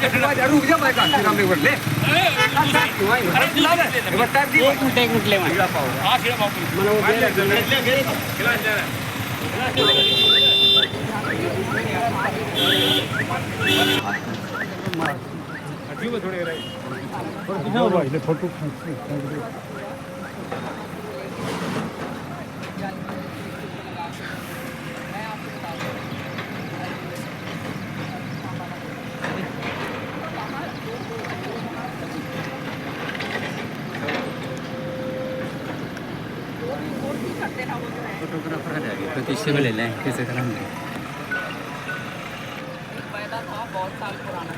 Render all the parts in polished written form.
रुक जा मैं काट काम नहीं कर ले एक मिनट ले हां खिला पाओ थोड़े भाई ले फोटो फोटोग्राफर आ जाएगा तो किससे को ले लें कैसे कराएंगे बहुत साल पुराना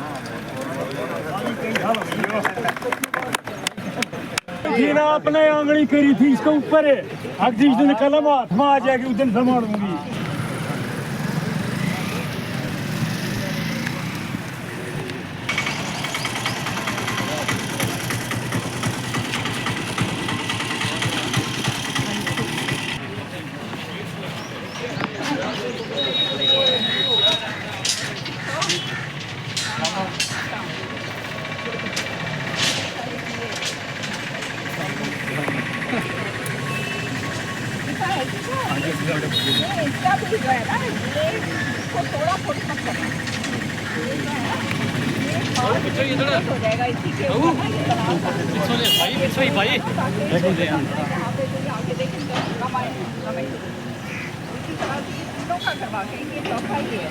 ये ना अपने आंगली करी थी इसके ऊपर है अब जिस दिन कलम हाथ में आ जाएगी उस दिन संभालूंगी इसका भी जो है ना ये को थोड़ा फोड़ मत करना हो जाएगा इसी के भाई आगे देखेंगे तीनों का करवा के ये चौथा ही है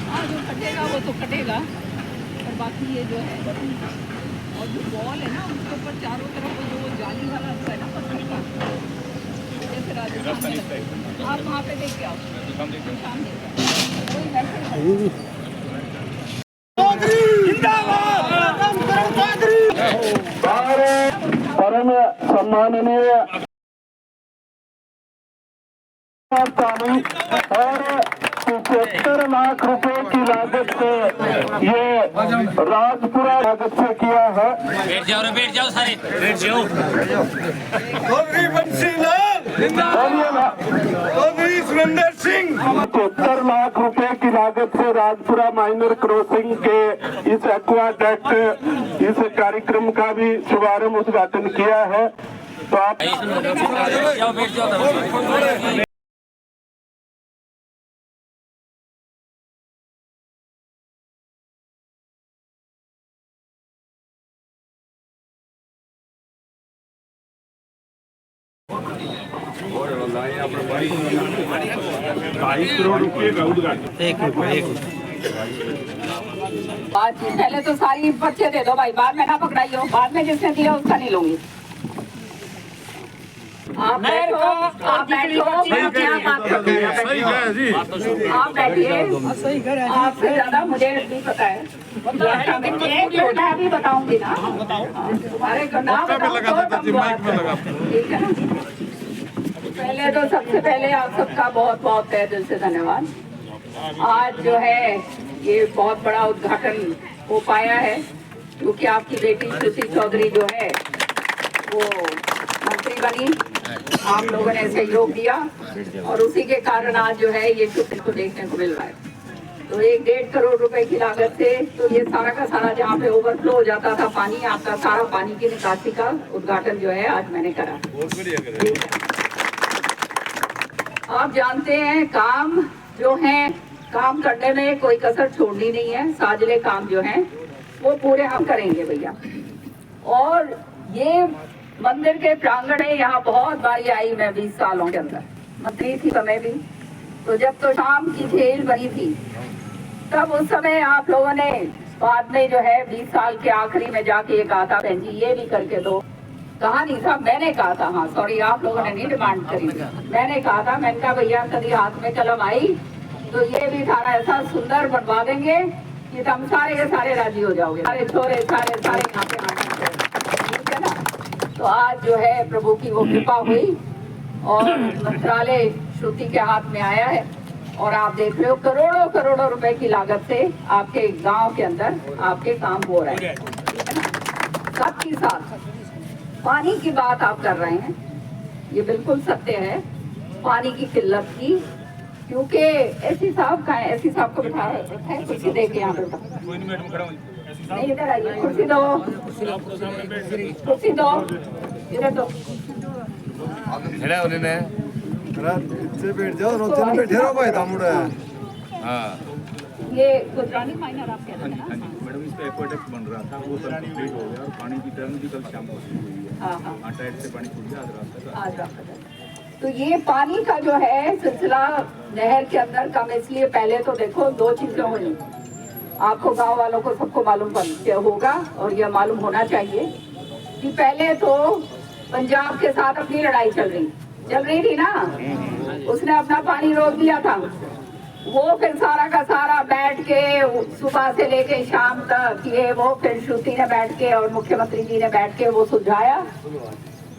हाँ जो कटेगा वो तो कटेगा और बाकी ये जो है और जो बॉल है ना उसके ऊपर चारों तरफ जो जाली वाला है ना पत्थर का जैसे राजस्थान आप वहाँ पे देख के आओ परम सम्माननीय और 75 लाख रुपए की लागत से ये राजपुरा लागत से किया है। बैठ जाओ सारे बैठ जाओ 75 लाख रुपए की लागत से राजपुरा माइनर क्रॉसिंग के इस एक्वाडक्ट इस कार्यक्रम का भी शुभारंभ उद्घाटन किया है। तो आप पहले तो सारी पर्चे दे दो भाई बाद में ना पकड़ाइयो बाद में जिसने दिया उसका नहीं लूंगी आप बैठो आप बैठिए आपसे ज्यादा मुझे नहीं पता है मैं भी बताऊंगी ना तुम्हारे नाम ठीक है ना। पहले तो सबसे पहले आप सबका बहुत बहुत तहे दिल से धन्यवाद। आज जो है ये बहुत बड़ा उद्घाटन हो पाया है क्योंकि आपकी बेटी श्रुति चौधरी जो है वो मंत्री बनी, आप लोगों ने सहयोग दिया और उसी के कारण आज जो है ये शुक्र को देखने को मिल रहा है। तो 1-1.5 करोड़ रुपए की लागत से तो ये सारा का सारा जहाँ पे ओवरफ्लो हो जाता था पानी, आपका सारा पानी की निकासी का उद्घाटन जो है आज मैंने करा। आप जानते हैं काम जो है काम करने में कोई कसर छोड़नी नहीं है। साजले काम जो हैं वो पूरे हम करेंगे भैया। और ये मंदिर के प्रांगण है, यहाँ बहुत बारी आई मैं 20 सालों के अंदर मंत्री थी समय भी, तो जब तो शाम की झील बनी थी तब उस समय आप लोगों ने बाद में जो है 20 साल के आखिरी में जाके ये कहा था बहन जी ये भी करके दो। कहा नहीं था, मैंने कहा था। हाँ सॉरी, आप लोगों ने नहीं डिमांड करी, मैंने कहा था। मैंने कहा भैया कभी हाथ में कलम आई तो ये भी सारा ऐसा सुंदर बनवा देंगे कि तुम सारे के सारे राजी हो जाओगे, सारे छोरे सारे यहाँ पे आने, ठीक है ना। तो आज जो है प्रभु की वो कृपा हुई और मंत्रालय श्रुति के हाथ में आया है और आप देख रहे हो करोड़ों करोड़ों रुपए की लागत से आपके गांव के अंदर आपके काम हो रहे हैं, ठीक है ना। साथ ही साथ पानी की बात आप कर रहे हैं, ये बिल्कुल सत्य है। पानी की किल्लत थी क्योंकि एसी साहब का है, एसी साहब को बिठा रखा है, कुर्सी दे के यहाँ पे बिठा। कोई नहीं मैडम खड़ा हूँ नहीं इधर आइए, कुर्सी दो, कुर्सी दो, इधर दो। खड़ा होने ने ਇੱਥੇ ਬੈਠ ਜਾਓ ਉੱਥੇ ਨੂੰ ਬੈਠੇ ਰਹੋ ਭਾਈ ਤਾਮੂੜਾ हाँ ये गुजरानी माइनर आप कहते हैं ना? मैडम इस पे एक्वाटेक्स बन रहा था वो कल कंप्लीट हो गया और पानी की टर्न भी कल शाम को शुरू हुई है हाँ हाँ हाँ टाइट से पानी छूट गया आज रात तक आज रात तक। तो ये पानी का जो है सिलसिला नहर के अंदर कम, इसलिए पहले तो देखो दो चीजें हुई, आपको गांव वालों को सबको मालूम होगा और यह मालूम होना चाहिए कि पहले तो पंजाब के साथ अपनी लड़ाई चल रही थी ना, उसने अपना पानी रोक दिया था। वो फिर सारा का सारा बैठ के सुबह से लेके शाम तक ये वो फिर श्रुति ने बैठ के और मुख्यमंत्री जी ने बैठ के वो सुलझाया।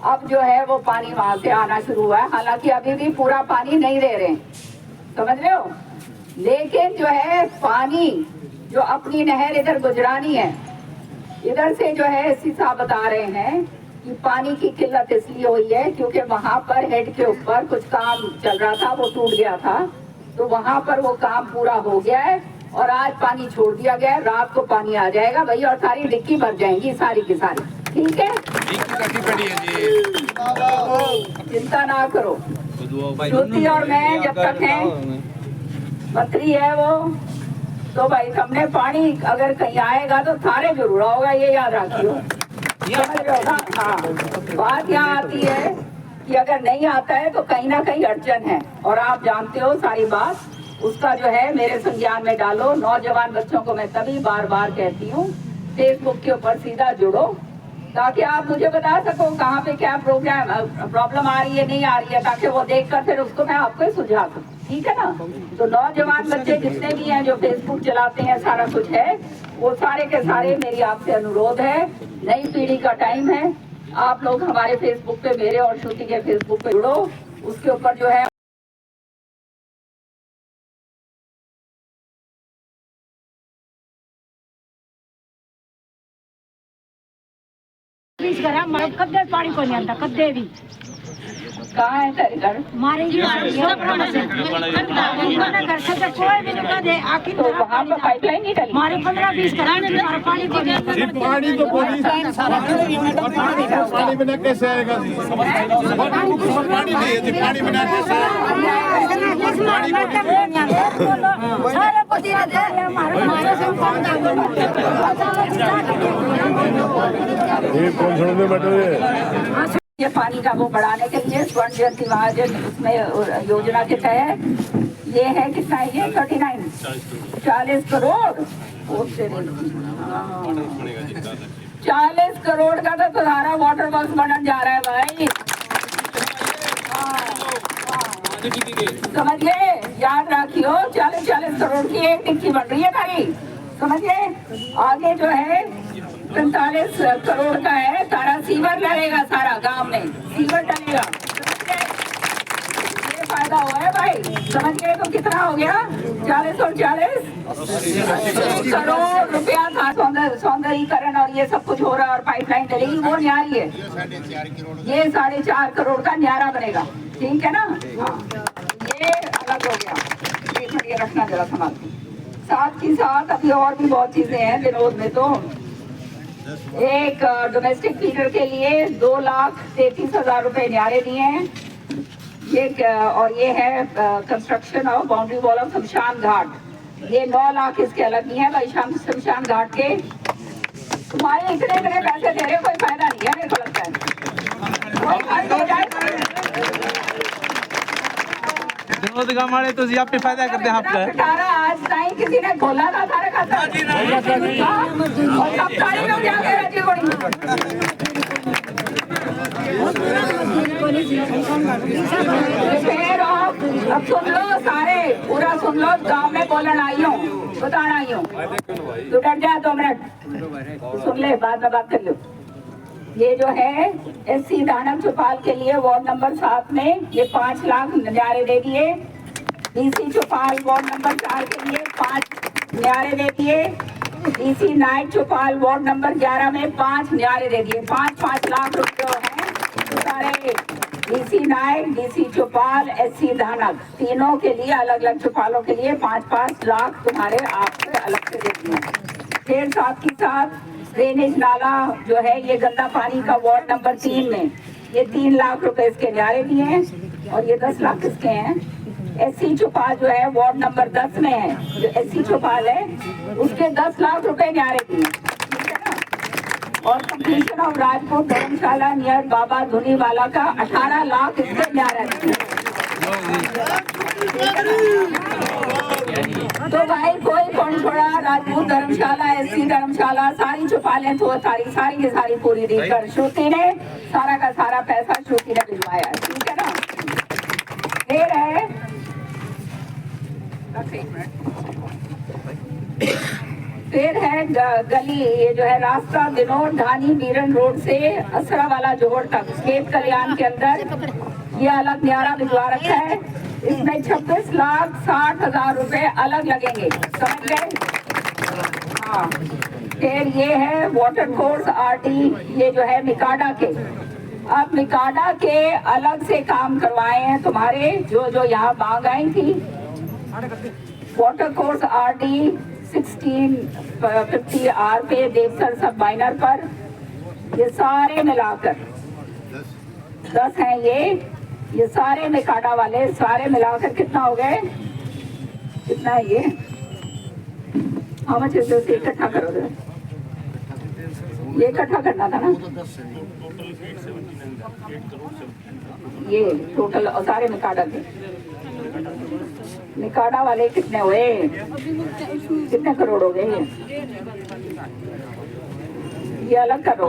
अब जो है वो पानी वहां से आना शुरू हुआ है, हालांकि अभी भी पूरा पानी नहीं दे रहे, समझ रहे हो, लेकिन जो है पानी जो अपनी नहर इधर गुजरानी है, इधर से जो है एसी साहब बता रहे हैं कि पानी की किल्लत इसलिए हुई है क्योंकि वहां पर हेड के ऊपर कुछ काम चल रहा था, वो टूट गया था, तो वहां पर वो काम पूरा हो गया है और आज पानी छोड़ दिया गया है। रात को पानी आ जाएगा भाई और सारी डिक्की भर जाएंगी सारी की सारी, ठीक है, चिंता ना करो। श्रुति और मैं जब तक हैं, मंत्री है वो, तो भाई हमने पानी अगर कहीं आएगा तो थारे जरूर होगा, ये याद रखियो, समझ रहे हो ना? हाँ, बात यहाँ आती है कि अगर नहीं आता है तो कहीं ना कहीं अड़चन है, और आप जानते हो सारी बात, उसका जो है मेरे संज्ञान में डालो। नौजवान बच्चों को मैं तभी बार बार कहती हूँ फेसबुक के ऊपर सीधा जुड़ो, ताकि आप मुझे बता सको कहाँ पे क्या प्रॉब्लम आ रही है, नहीं आ रही है, ताकि वो देखकर फिर उसको मैं आपको सुझा दूँ, ठीक है ना? तो नौजवान बच्चे जितने भी हैं जो फेसबुक चलाते हैं, सारा कुछ है, वो सारे के सारे मेरी आपसे अनुरोध है, नई पीढ़ी का टाइम है, आप लोग हमारे फेसबुक पे, मेरे और श्रुति के फेसबुक पे जुड़ो, उसके ऊपर जो है कद्दे पानी को नहीं आता, कद्दे भी कहाँ है तेरे घर? मारे घर से तो कोई भी निकल दे आखिर तो वहाँ पर पाइपलाइन नहीं डली? मारे 15-20 घराने में हमारा पानी को नहीं आता। पानी तो पानी बिना कैसे आएगा जी? पानी नहीं है जी, पानी बिना कैसे सारे पति हमारे ये कौन छोड़ने बैठे? ये पानी का वो बढ़ाने के लिए स्वर्ण जयंती महाजन उसमें योजना के तहत ये है, कितना है ये 40 करोड़, 40 करोड़ का तो तुम्हारा वाटर वर्क्स बनने जा रहा है भाई, समझिए, याद रखियो, 40 करोड़ की एक डिक्की बन रही है भाई, समझिए। आगे जो है 45 करोड़ का है, सारा सीवर डलेगा, सारा गांव में सीवर डलेगा, ये फायदा हुआ है भाई, समझ गए? तो कितना हो गया? 40 और 40 करोड़ रुपया था, सौंदर्यीकरण और ये सब कुछ हो रहा है, और पाइपलाइन डलेगी, वो न्यारी है, ये 4.5 करोड़ का न्यारा बनेगा, ठीक है ना? हाँ, ये अलग हो गया, एक मिनट ये रखना जरा संभाल के। साथ ही साथ अभी और भी बहुत चीजें हैं विनोद में, तो एक डोमेस्टिक फीडर के लिए 2,33,000 रुपए न्यारे दिए हैं, ये और ये है construction of boundary wall of शमशान घाट, ये 9 लाख इसके अलग दिए हैं भाई, शमशान घाट के। तुम्हारे इतने पैसे दे रहे हो, कोई फायदा नहीं है मेरे को लगता है। विनोद गामाड़े तो जी आप पे फायदा करते हैं आपका। आज नहीं किसी ने खोला था सारे खाता, और सब सारे लोग जाके राज्य फिर अब सुन लो, सारे पूरा सुन लो, गांव में बोलने आई हूँ, बताना आई हूँ, तू डर जा 2 मिनट सुन ले, बाद में बात कर लो। ये जो है एससी दानव चौपाल के लिए वार्ड नंबर 7 में ये 5 लाख न्यारे दे दिए, डीसी चौपाल वार्ड नंबर 4 के लिए 5 न्यारे दे दिए, डीसी नाइट चौपाल वार्ड नंबर 11 में 5 न्यारे दे दिए, 5-5 लाख रुपए हैं, सारे डीसी नायक, डीसी चौपाल, एससी धानक, तीनों के लिए अलग अलग चौपालों के लिए 5-5 लाख तुम्हारे आपसे अलग से देती हैं। फिर साथ ही साथ ड्रेनेज नाला जो है ये गंदा पानी का वार्ड नंबर 3 में ये 3 लाख रुपए इसके न्यारे दिए हैं और ये 10 लाख इसके हैं। एससी चौपाल जो है वार्ड नंबर 10 में है, जो एससी चौपाल है उसके 10 लाख रुपए न्यारे दिए, ठीक है ना। और completion of Rajpur dharamshala near Baba Dhuniwala का 18 लाख इसके न्यारे दिए। तो भाई कोई कौन छोड़ा, राजपूत धर्मशाला, एससी धर्मशाला, सारी चौपालें तो सारी की सारी पूरी दी कर श्रुति ने सारा का सारा पैसा श्रुति ने भिजवाया, ठीक है ना। फिर है गली, ये जो है रास्ता विनोद धानी बीरन रोड से असरा वाला जोड़ तक खेत कल्याण के अंदर ये अलग न्यारा भिजवा रखा है। इसमें 26,60,000 रुपए अलग लगेंगे, समझ गए। हाँ, फिर ये है वाटर कोर्स आरटी, ये जो है मिकाडा के, अब मिकाडा के अलग से काम करवाए हैं तुम्हारे जो यहाँ मांग आई थी। वाटर कोर्स आरटी 1650 आर पे देवसर सब माइनर पर, ये सारे मिलाकर 10 हैं ये सारे मिकाडा वाले सारे मिलाकर कितना हो गए, कितना है ये, हाँ मुझे से इकट्ठा करो, ये इकट्ठा करना था ना, ये टोटल सारे मिकाडा के, मिकाडा वाले कितने हुए, कितने करोड़ हो गए, ये अलग करो।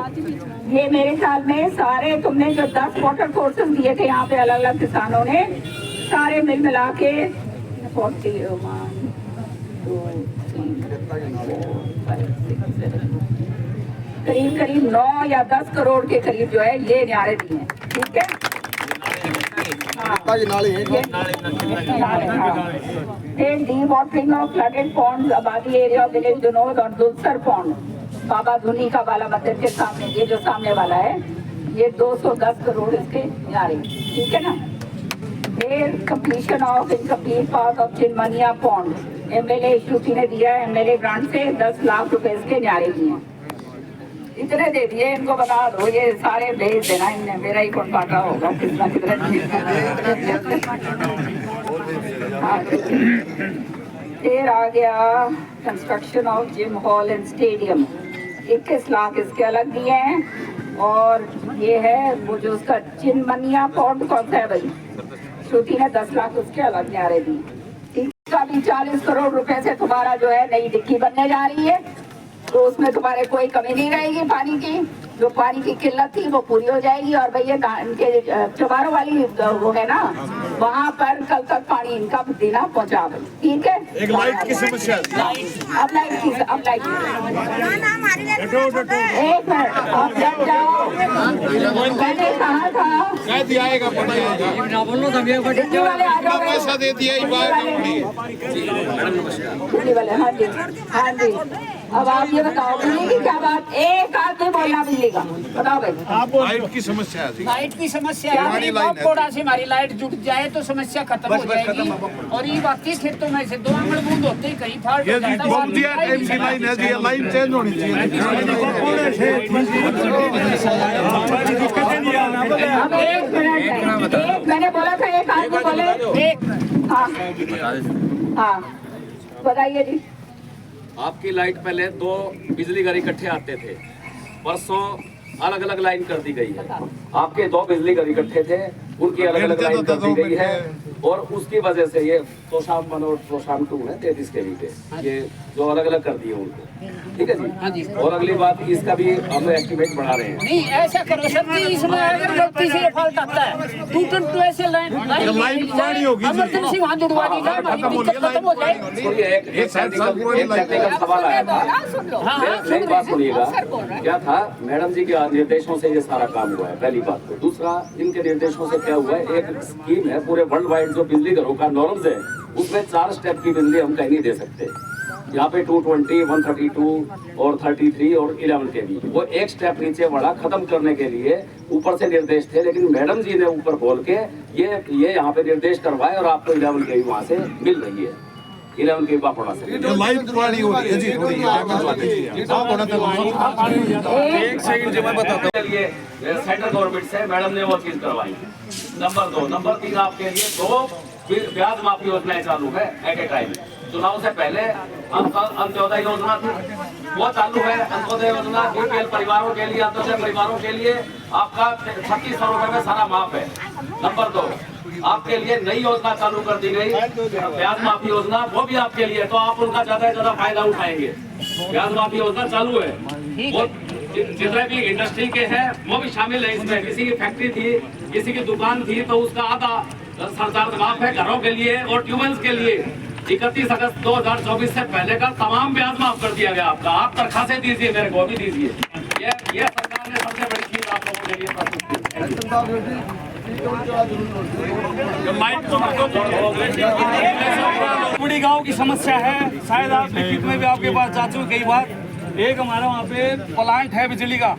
ये मेरे ख्याल में सारे तुमने जो 10 वाटर कोर्सेज दिए थे यहाँ पे अलग अलग किसानों ने, सारे मिल मिला के करीब 9 या 10 करोड़ के करीब जो है ये न्यारे दिए हैं, ठीक है। Dewatering of flooded ponds, आबादी एरिया ऑफ विलेज विनोद और दुलसर पॉन्ड बाबा धुनी का बाला मंदिर के सामने, ये जो सामने वाला है ये 210 करोड़ इसके न्यारे, ठीक है ना। फिर completion of incomplete part of Chinmaniya pond, MLA Shruti ने दिया है, एमएलए ग्रांट से 10 लाख रुपए इसके न्यारे दिए, इतने दे दिए। इनको बता दो ये सारे भेज देना, इनने मेरा ही कौन बांटा होगा कितना फिर आ गया construction of gym hall and stadium, 21 lakh इसके अलग दिए हैं। और ये है वो जो उसका चिनमनिया पॉन्ड कौन सा है भाई, श्रुति ने 10 लाख उसके अलग न्यारे दी। इसका भी 40 करोड़ रुपए से तुम्हारा जो है नई डिक्की बनने जा रही है, तो उसमें तुम्हारे कोई कमी नहीं रहेगी पानी की, जो पानी की किल्लत थी वो पूरी हो जाएगी। और भैया इनके चबारों वाली वो है ना, वहाँ पर कल तक पानी इनका देना पहुँचा, ठीक है। एक लाइट की समस्या, अब लाइट की एक मिनट आप जब जाओ, मैंने कहा था दिल्ली वाले आ जाओ, पैसा दे दिया दिल्ली वाले, हाँ जी हाँ जी। अब आप ये बताओ बिजली की क्या बात, एक आदमी बोलना बिजली का, बताओ भाई। लाइट की समस्या है, लाइट की समस्या है, थोड़ा सी हमारी लाइट जुट जाए तो समस्या खत्म हो जाएगी। और ये 32 खेतों में से 2 आंगन बूंद होते ही कहीं फाल्ट हो जाता है, लाइन चेंज होनी चाहिए। अब एक मिनट, एक मैंने बोला था एक आदमी बोले, एक हाँ बताइए जी। आपकी लाइट पहले 2 बिजली घर इकट्ठे आते थे, परसों अलग अलग लाइन कर दी गई है। आपके 2 बिजली घर इकट्ठे थे, उनकी अलग अलग लाइन कर दी गई है, और उसकी वजह से ये तोशाम 1 और तोशाम 2 है 33 के पे, ये जो अलग अलग कर दिए उनको, ठीक है जी। और अगली बात इसका भी हम एस्टिमेट बढ़ा रहे हैं। नहीं ऐसा करो सर जी, इसमें अगर गलती से फॉल्ट आता है तो ऐसे लाइन इमरजेंसी वहाँ जुड़वा दी जाए, खत्म हो जाए। एक टेक्निकल सवाल आया था, मेरी बात सुनिएगा। क्या था, मैडम जी के निर्देशों से ये सारा काम हुआ है, पहली बात। तो दूसरा, इनके निर्देशों से क्या हुआ है, एक स्कीम है पूरे वर्ल्ड वाइड जो बिजली घरों का नॉर्म्स है, उसमें 4 स्टेप की बिजली हम कहीं नहीं दे सकते। यहाँ पे 220, 132 और 33 और 11 के भी वो एक स्टेप नीचे बढ़ा खत्म करने के लिए ऊपर से निर्देश थे, लेकिन मैडम जी ने ऊपर बोल के ये यहाँ पे निर्देश करवाए और आपको 11 के भी वहाँ से मिल रही है। 11 के बापोड़ा से लाइव पानी हो रही है जी, थोड़ी एक सेकंड जो मैं बताता हूँ। चलिए सेंट्रल गवर्नमेंट से मैडम ने वो चीज करवाई। नंबर 2, नंबर 3 आपके लिए 2 ब्याज माफी योजनाएं चालू है एट ए टाइम। चुनाव से पहले अंत्योदय योजना थी, वो चालू है। अंत्योदय योजना बीपीएल परिवारों के लिए, अंत्योदय परिवारों के लिए आपका 3600 रुपए में सारा माफ है। नंबर 2, आपके लिए नई योजना चालू कर दी गई ब्याज माफी योजना, वो भी आपके लिए, तो आप उनका ज्यादा से ज्यादा फायदा उठाएंगे। ब्याज माफी योजना चालू है, वो जितने भी इंडस्ट्री के हैं वो भी शामिल है इसमें। किसी की फैक्ट्री थी, किसी की दुकान थी, तो उसका आधा सरचार्ज माफ है घरों के लिए और ट्यूबवेल्स के लिए। 31 अगस्त 2024 से पहले का तमाम ब्याज माफ कर दिया गया आपका। आप दरखास्तें दीजिए, मेरे को भी दीजिए। ये सरकार ने सबसे बड़ी चीज आप लोगों के लिए बड़ी गांव की समस्या है, शायद आप लिखित में भी आपके पास जा चुके कई बार। एक हमारा वहाँ पे प्लांट है बिजली का,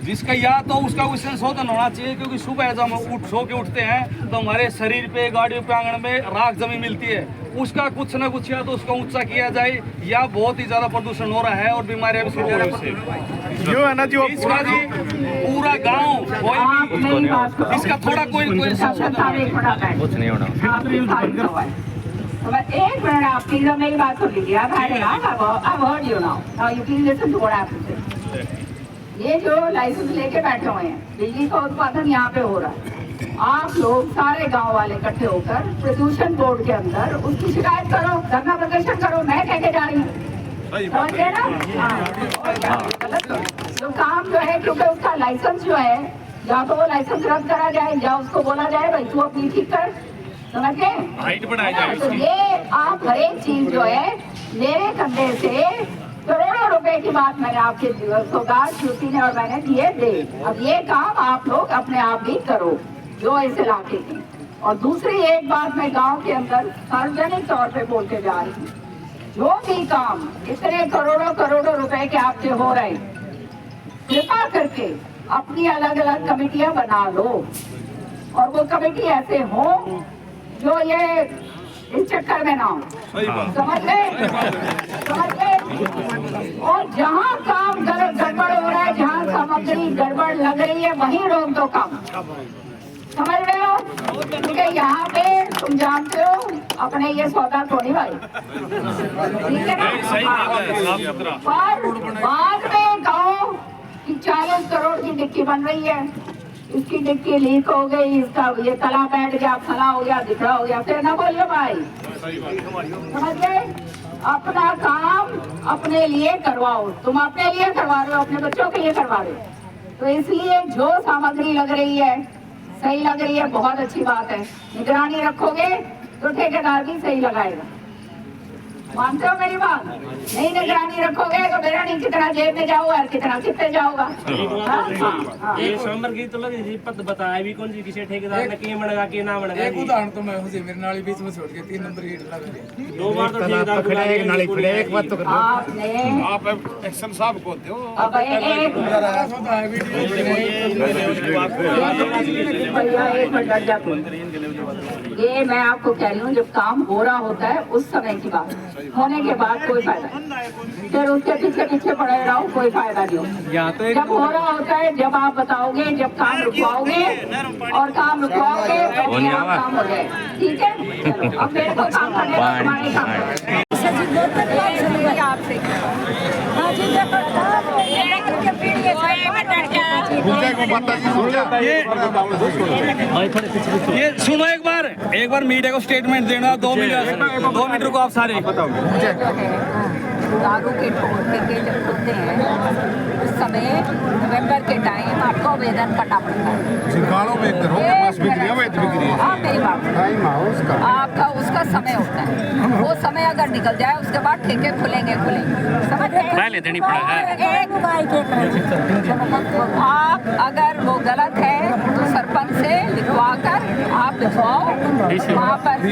जिसका या तो उसका कोई संशोधन होना चाहिए, क्योंकि सुबह जब हम सो के उठते हैं तो हमारे शरीर पे, गाड़ियों पे, आंगन में राख जमी मिलती है। उसका कुछ न कुछ या तो उसका ऊंचा किया जाए, या बहुत ही ज्यादा प्रदूषण हो रहा है और बीमारियां भी शुरू हो रही है ना जी। इसका जी पूरा गांव इसका थोड़ा कोई कुछ नहीं होना। एक मिनट आप प्लीज मेरी बात सुन लीजिए। ये जो लाइसेंस लेके बैठे हुए हैं, बिजली का उत्पादन यहाँ पे हो रहा है। आप लोग सारे गांव वाले इकट्ठे होकर प्रदूषण बोर्ड के अंदर उसकी शिकायत करो, धरना प्रदर्शन करो। मैं कह के जा रही हूँ, समझ गए ना? जो काम जो है, क्योंकि उसका लाइसेंस जो है, या तो वो लाइसेंस रद्द करा जाए या उसको बोला जाए भाई तू अपनी ठीक कर, समझ गए? तो ये आप हर एक चीज जो है मेरे कंधे से करोड़ों रुपए की बात मैंने आपके सौगात श्रुति ने और मैंने दिए दे। अब ये काम आप लोग अपने आप भी करो जो इस इलाके की। और दूसरी एक बात मैं गांव के अंदर सार्वजनिक तौर पे बोल के जा रही हूँ, जो भी काम इतने करोड़ों रुपए के आपके हो रहे, कृपा करके अपनी अलग अलग कमेटियां बना लो, और वो कमेटी ऐसे हो जो ये इस चक्कर में ना हो, समझ गए? और जहाँ काम गड़बड़ हो रहा है, जहाँ सामग्री गड़बड़ लग रही है, वहीं रोक दो काम, समझ रहे हो? क्योंकि यहाँ पे तुम जानते हो अपने ये सौदा थोड़ी भाई, ठीक है ना? पर बाद में कहो कि 40 करोड़ की डिक्की बन रही है, इसकी डिक्की लीक हो गई, इसका ये तला बैठ गया, फला हो गया, दिखड़ा हो गया, फिर ना बोलियो भाई, समझ गए? अपना काम अपने लिए करवाओ। तुम अपने लिए करवा रहे हो, अपने बच्चों के लिए करवा रहे हो, तो इसलिए जो सामग्री लग रही है सही लग रही है, बहुत अच्छी बात है। निगरानी रखोगे तो ठेकेदार भी सही लगाएगा, मानते हो मेरी बात? नहीं निगरानी रखोगे तो मेरा नहीं कितना जेब में जाओगा और कितना कितने जाओगा। तो लगी पत बताया भी कौन सी किसी ठेकेदार ने की बनेगा की ना बनेगा। एक उदाहरण तो मैं उसे मेरे नाली बीच में छोड़ के 3 नंबर गेट लगा दिया। 2 बार तो ठेकेदार खड़ा एक नाली खड़े, एक बात तो कर आपने आप एक्शन साहब को दो। अब एक ये मैं आपको कह रही हूँ, जब काम हो रहा होता है उस समय की बात, होने के बाद कोई फायदा नहीं, फिर उसके पीछे पड़े रहो, कोई फायदा नहीं हो। जब हो रहा होता है, जब आप बताओगे, जब काम रुकवाओगे और काम रुकवाओगे तो अपने आप काम हो जाए, ठीक है? अब मेरे को काम करने का तुम्हारे काम ये सुनो, एक बार मीडिया को स्टेटमेंट देना। 2 मिनट रुको आप सारे। दारू के ठेके जब खुलते हैं उस समय नवंबर के टाइम आपको आवेदन करना पड़ता है। हाँ मेरी बात, आपका उसका समय होता है, वो समय अगर निकल जाए उसके बाद ठेके खुलेंगे, समझ गए? पहले देनी पड़ेगा। आप अगर वो गलत है तो सरपंच फंड से लिखवा कर आप लिखवाओ वहाँ पर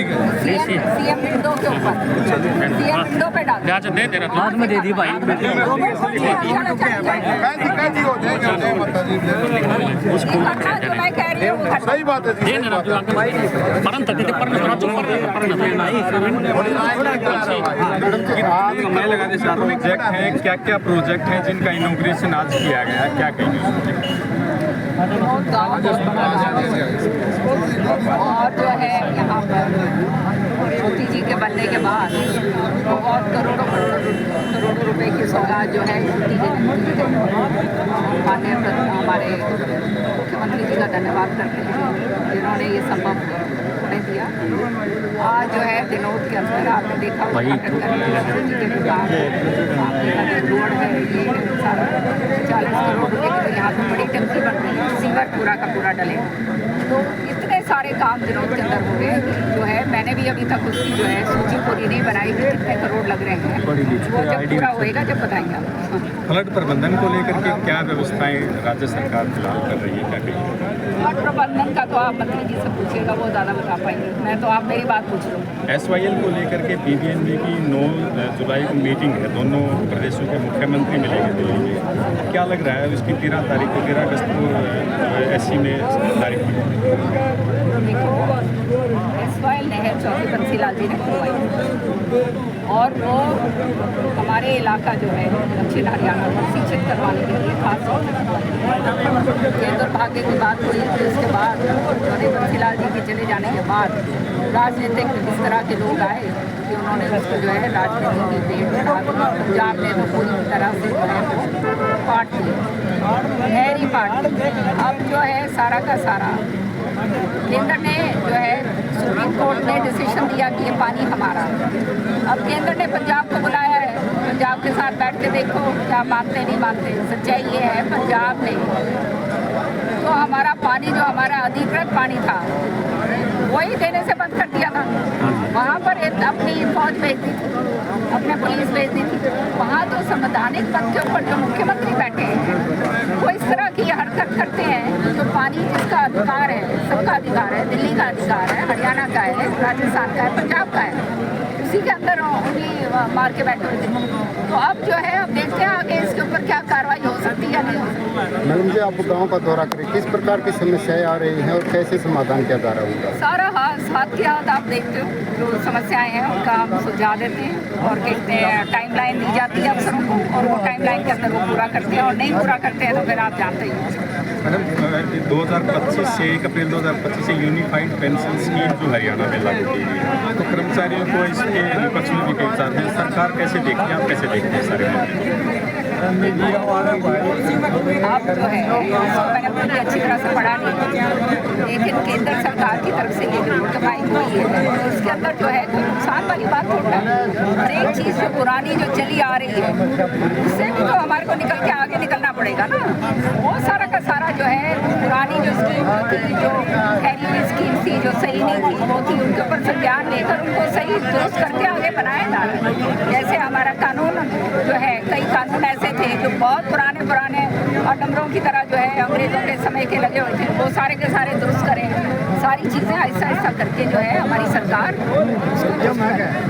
सीएम विंडो के ऊपर, सीएम विंडो पे डाल दे दे रहा में दे दी भाई जो मैं कह रही हूँ सही बात है जी। मैं लगा दे सर प्रोजेक्ट है, क्या क्या प्रोजेक्ट है जिनका इनॉग्रेशन आज किया गया है, क्या कहेंगे? और जो है यहाँ पर मोदी जी के बनने के बाद बहुत करोड़ों रुपए की सौगात जो है माननीय हमारे मुख्यमंत्री जी का धन्यवाद करते हैं जिन्होंने ये संभव हमें दिया। आज जो है दिनोद के अंदर आपने देखा रोड है ये सारा 40 करोड़ रुपए की, तो यहाँ पर बड़ी टंकी बन रही है, सीवर पूरा का पूरा डलेगा। तो इतने सारे काम दिनोद के अंदर हो गए जो है, मैंने भी अभी तक उसकी जो है सूची पूरी नहीं बनाई कि कितने करोड़ लग रहे हैं, वो जब पूरा होएगा जब बताएंगे आपको। फ्लड प्रबंधन को लेकर के क्या व्यवस्थाएं राज्य सरकार फिलहाल कर रही है, क्या कहेंगे? फ्लड प्रबंधन का तो आप मंत्री जी से पूछिएगा, वो ज़्यादा बता पाएंगे, मैं तो आप मेरी बात पूछ लो। SYL को लेकर के PBNB की 9 जुलाई को मीटिंग है, दोनों प्रदेशों के मुख्यमंत्री मिलेंगे दिल्ली में, क्या लग रहा है? उसकी 13 अगस्त को SC में तारीख की देखो SYL नहर चौधरी बंसीलाल जी ने खुलवाई और वो हमारे इलाका जो है दक्षिण हरियाणा को सिंचित करवाने के लिए खास तौर से दुर्भाग्य की बात हुई कि उसके बाद चौधरी बंसीलाल जी के चले जाने के बाद राजनीतिक इस तरह के लोग आए कि उन्होंने उसको जो है राजनीति की पेड़ चढ़ा पंजाब ने तो पूरी तरह से जो है पार्ट दी, नहरी पार्ट दी। अब जो है सारा का सारा केंद्र ने जो है सुप्रीम कोर्ट ने डिसीजन दिया कि ये पानी हमारा। अब केंद्र ने पंजाब को बुलाया है, पंजाब के साथ बैठ के देखो क्या मानते नहीं मानते। सच्चाई ये है पंजाब ने तो हमारा पानी जो हमारा अधिकृत पानी था वही देने से बंद कर दिया था। वहाँ पर अपनी फौज भेज दी थी, अपने पुलिस भेज दी थी। वहाँ तो संवैधानिक पद के ऊपर जो मुख्यमंत्री बैठे हैं वो इस तरह की हरकत करते हैं। जो पानी जिसका अधिकार है, सबका अधिकार है, दिल्ली का अधिकार है, हरियाणा का है, राजस्थान का है, पंजाब का है, उसी के अंदर उंगली मार के बैठे हुए थे। तो अब जो है अब देखते हैं आगे इसके ऊपर क्या कार्रवाई हो सकती है या नहीं हो सकती। मैडम जी, आप गांव का दौरा करें, किस प्रकार की समस्याएं आ रही हैं और कैसे समाधान किया जा रहा होगा? सारा हाथ के हाथ आप देखते हो जो समस्याएं हैं उनका हम सुझाव देते हैं और कहते हैं टाइमलाइन दी जाती है अफसरों को और वो टाइमलाइन के अंदर वो पूरा करते हैं और नहीं पूरा करते हैं तो फिर आप जानते ही हैं। मैडम 2025 से 1 अप्रैल 2025 से यूनिफाइड पेंशन स्कीम जो हरियाणा में लागू की गई है, तो कर्मचारियों को इसके विपक्ष में भी कई साथ है, सरकार कैसे देखती है, आप कैसे देखते हैं सारे मामले? आप जो है इसको मैंने पूरी अच्छी तरह से पढ़ा नहीं, लेकिन केंद्र सरकार की तरफ से ये जो कमाई हुई है उसके अंदर जो है कोई नुकसान वाली बात होता है। हर एक चीज़ जो पुरानी जो चली आ रही है उससे भी तो हमारे को निकल के आगे निकलना पड़ेगा ना। वो सारा का सारा जो है पुरानी जो स्कीम थी, जो खैरी हुई स्कीम थी, जो सही नहीं थी वो थी, उनके ऊपर संज्ञान लेकर उनको सही दुरुस्त करके आगे बनाया जा रहा है। जैसे हमारा कानून जो है, कई कानून ऐसे थे जो बहुत पुराने और डमरों की तरह जो है अंग्रेजों के समय के लगे हुए थे, वो सारे के सारे दुरुस्त करें। सारी चीज़ें ऐसा ऐसा करके जो है हमारी सरकार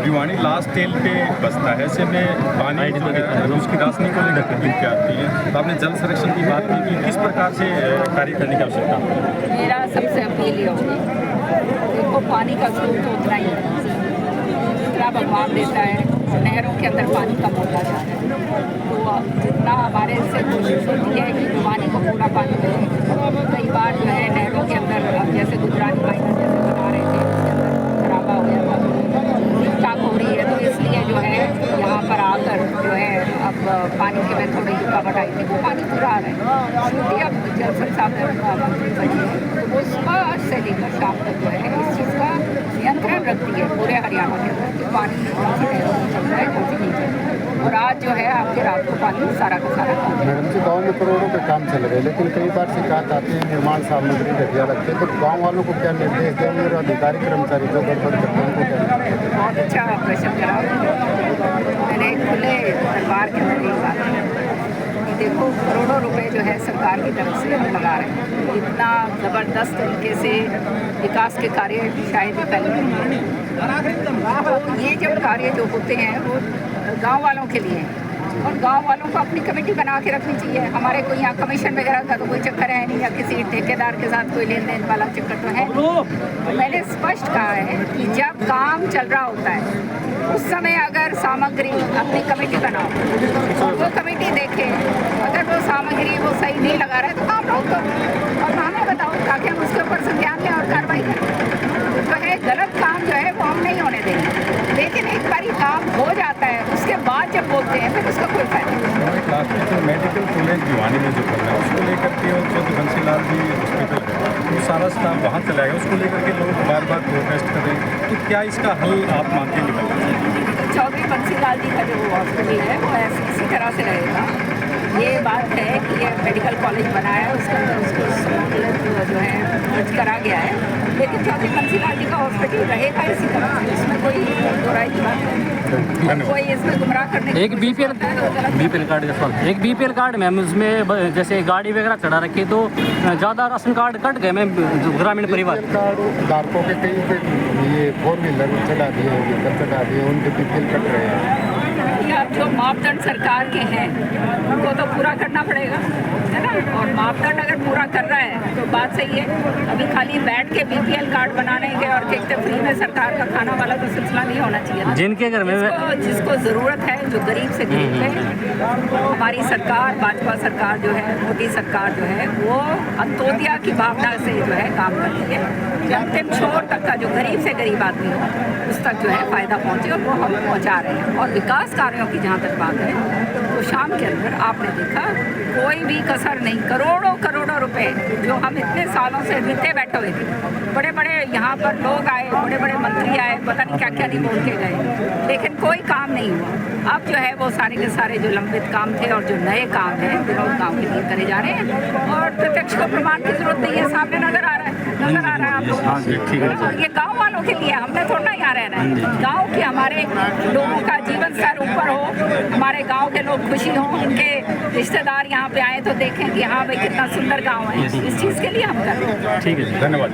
भिवानी लास्ट टेल पे बसता है, ऐसे में पानी जो है उसकी राशनी को लेकर तकलीफ क्या आती है? तो आपने जल संरक्षण की बात की, किस प्रकार से कार्य करने की आवश्यकता है? मेरा सबसे अपील ये होगी, देखो पानी का स्रोत तो उतना ही है जितना भगवान देता है, नहरों के अंदर पानी कम होता जा रहा है। तो जितना हमारे से कोशिश होती है कि भिवानी को पूरा पानी मिले। कई बार जो है नहरों के अंदर जैसे गुजराती माइनर जैसे बना रहे थे उसके अंदर खराबा हो गया था, ठीक ठाक हो रही है। तो इसलिए जो है यहाँ पर आकर जो है अब पानी के में थोड़ी रुकावट आई थी, वो पानी पूरा आ रहा है। क्योंकि अब जल संसाधन मंत्री बनी है तो वो सुबह से लेकर शाम तक जो है इस चीज़ का नियंत्रण रखती है पूरे हरियाणा के अंदर कि पानी कौन सी नहरों में चल रहा है, कौन सी नहीं चल रहा है। और आज जो है आपके रात को पानी सारा का सारा मैडम जी, गाँव में करोड़ों के काम चल रहे हैं, लेकिन कई बार शिकायत आती है निर्माण सामग्री घटिया रखते हैं, तो गाँव वालों को क्या निर्देश देंगे और अधिकारी कर्मचारी जो गड़बड़ करते हैं उनको क्या? बहुत अच्छा प्रश्न करा। मैंने खुले दरबार के अंदर एक बात कि देखो करोड़ों करोड़ों रुपए जो है सरकार की तरफ से हम लगा रहे हैं। इतना ज़बरदस्त तरीके से विकास के कार्य शायद पहले नहीं हुए। तो ये जब कार्य जो होते हैं वो गांव वालों के लिए हैं और गांव वालों को अपनी कमेटी बना के रखनी चाहिए। हमारे कोई यहाँ कमीशन वगैरह का तो कोई चक्कर है नहीं, या किसी ठेकेदार के साथ कोई लेन देन वाला चक्कर तो है। तो मैंने स्पष्ट कहा है कि जब काम चल रहा होता है उस समय अगर सामग्री अपनी कमेटी बनाओ तो वो कमेटी देखे, अगर वो सामग्री वो सही नहीं लगा रहा है तो काम रोक दो और हमें बताओ ताकि हम उसके ऊपर संज्ञान लें और कार्रवाई करें। जो है गलत काम जो है वो हम नहीं होने देंगे, लेकिन एक बारी काम हो जाता है उसके बाद जब बोलते हैं फिर उसका कोई फायदा नहीं। तो मेडिकल कॉलेज भिवानी में जो कर रहा है उसको लेकर के और जो बंसी लाल जी हॉस्पिटल है वो सारा स्टाफ वहाँ चला गया, उसको लेकर के लोग बार बार प्रोटेस्ट कर रहे हैं। तो क्या इसका हल आप मान के निकल रहे हैं? चौधरी बंसी लाल जी का जो हॉस्पिटल है वो ऐसे इसी तरह से रहेगा। ये बात है कि ये मेडिकल कॉलेज बनाया है, उसके अंदर उसको सहूलियत जो है खर्च करा गया है, लेकिन चौधरी बंसी लाल जी का हॉस्पिटल रहेगा इसी तरह से, इसमें कोई दोहराई की बात नहीं। कोई इसमें गुमराह करने एक बीपीएल कार्ड का सवाल, एक बीपीएल कार्ड मैम उसमें जैसे गाड़ी वगैरह चढ़ा रखी तो ज़्यादा राशन कार्ड कट गए मैम ग्रामीण परिवार कार्ड धारकों के कई पे ये 4 व्हीलर चढ़ा दिए, व्हीकल चढ़ा दिए, उनके बीपीएल कट रहे हैं। अब जो मापदंड सरकार के हैं उनको तो पूरा करना पड़ेगा, है ना, और मापदंड अगर पूरा कर रहा है तो बात सही है। अभी खाली बैठ के बीपीएल कार्ड बनाने के और कहते फ्री में सरकार का खाना वाला तो सिलसिला नहीं होना चाहिए। जिनके घर में जिसको ज़रूरत है, जो गरीब से गरीब है, हमारी सरकार भाजपा सरकार जो है, मोदी सरकार जो है वो अंत्योदया की भावना से जो है काम करती है कि अंतिम छोर तक का जो गरीब से गरीब आदमी हो उस तक जो है फ़ायदा पहुँचे, और वो हम पहुँचा रहे हैं। और विकास कार्यों की जहाँ तक बात है तो शाम के अंदर आपने देखा कोई भी कसर नहीं, करोड़ों करोड़ों रुपए जो हम इतने सालों से रीते बैठे हुए थे, बड़े बड़े यहाँ पर लोग आए, बड़े बड़े मंत्री आए, पता नहीं क्या क्या नहीं बोल के गए, लेकिन कोई काम नहीं हुआ। अब जो है वो सारे के सारे जो लंबित काम थे और जो नए काम हैं विनोद गाँव के लिए करे जा रहे हैं, और प्रत्यक्ष को प्रमाण की जरूरत नहीं है, सामने नजर आ रहा है आप लोग। ये गाँव वालों के लिए, हमने थोड़ा यहाँ रहना है। गाँव के हमारे लोगों का जीवन स्तर ऊपर हो, हमारे गाँव के लोग खुशी हों, इनके रिश्तेदार यहाँ पे आए तो देखें कि हाँ भाई कितना सुंदर गाँव है, इस चीज़ के लिए हम कर रहे हैं। ठीक है, धन्यवाद।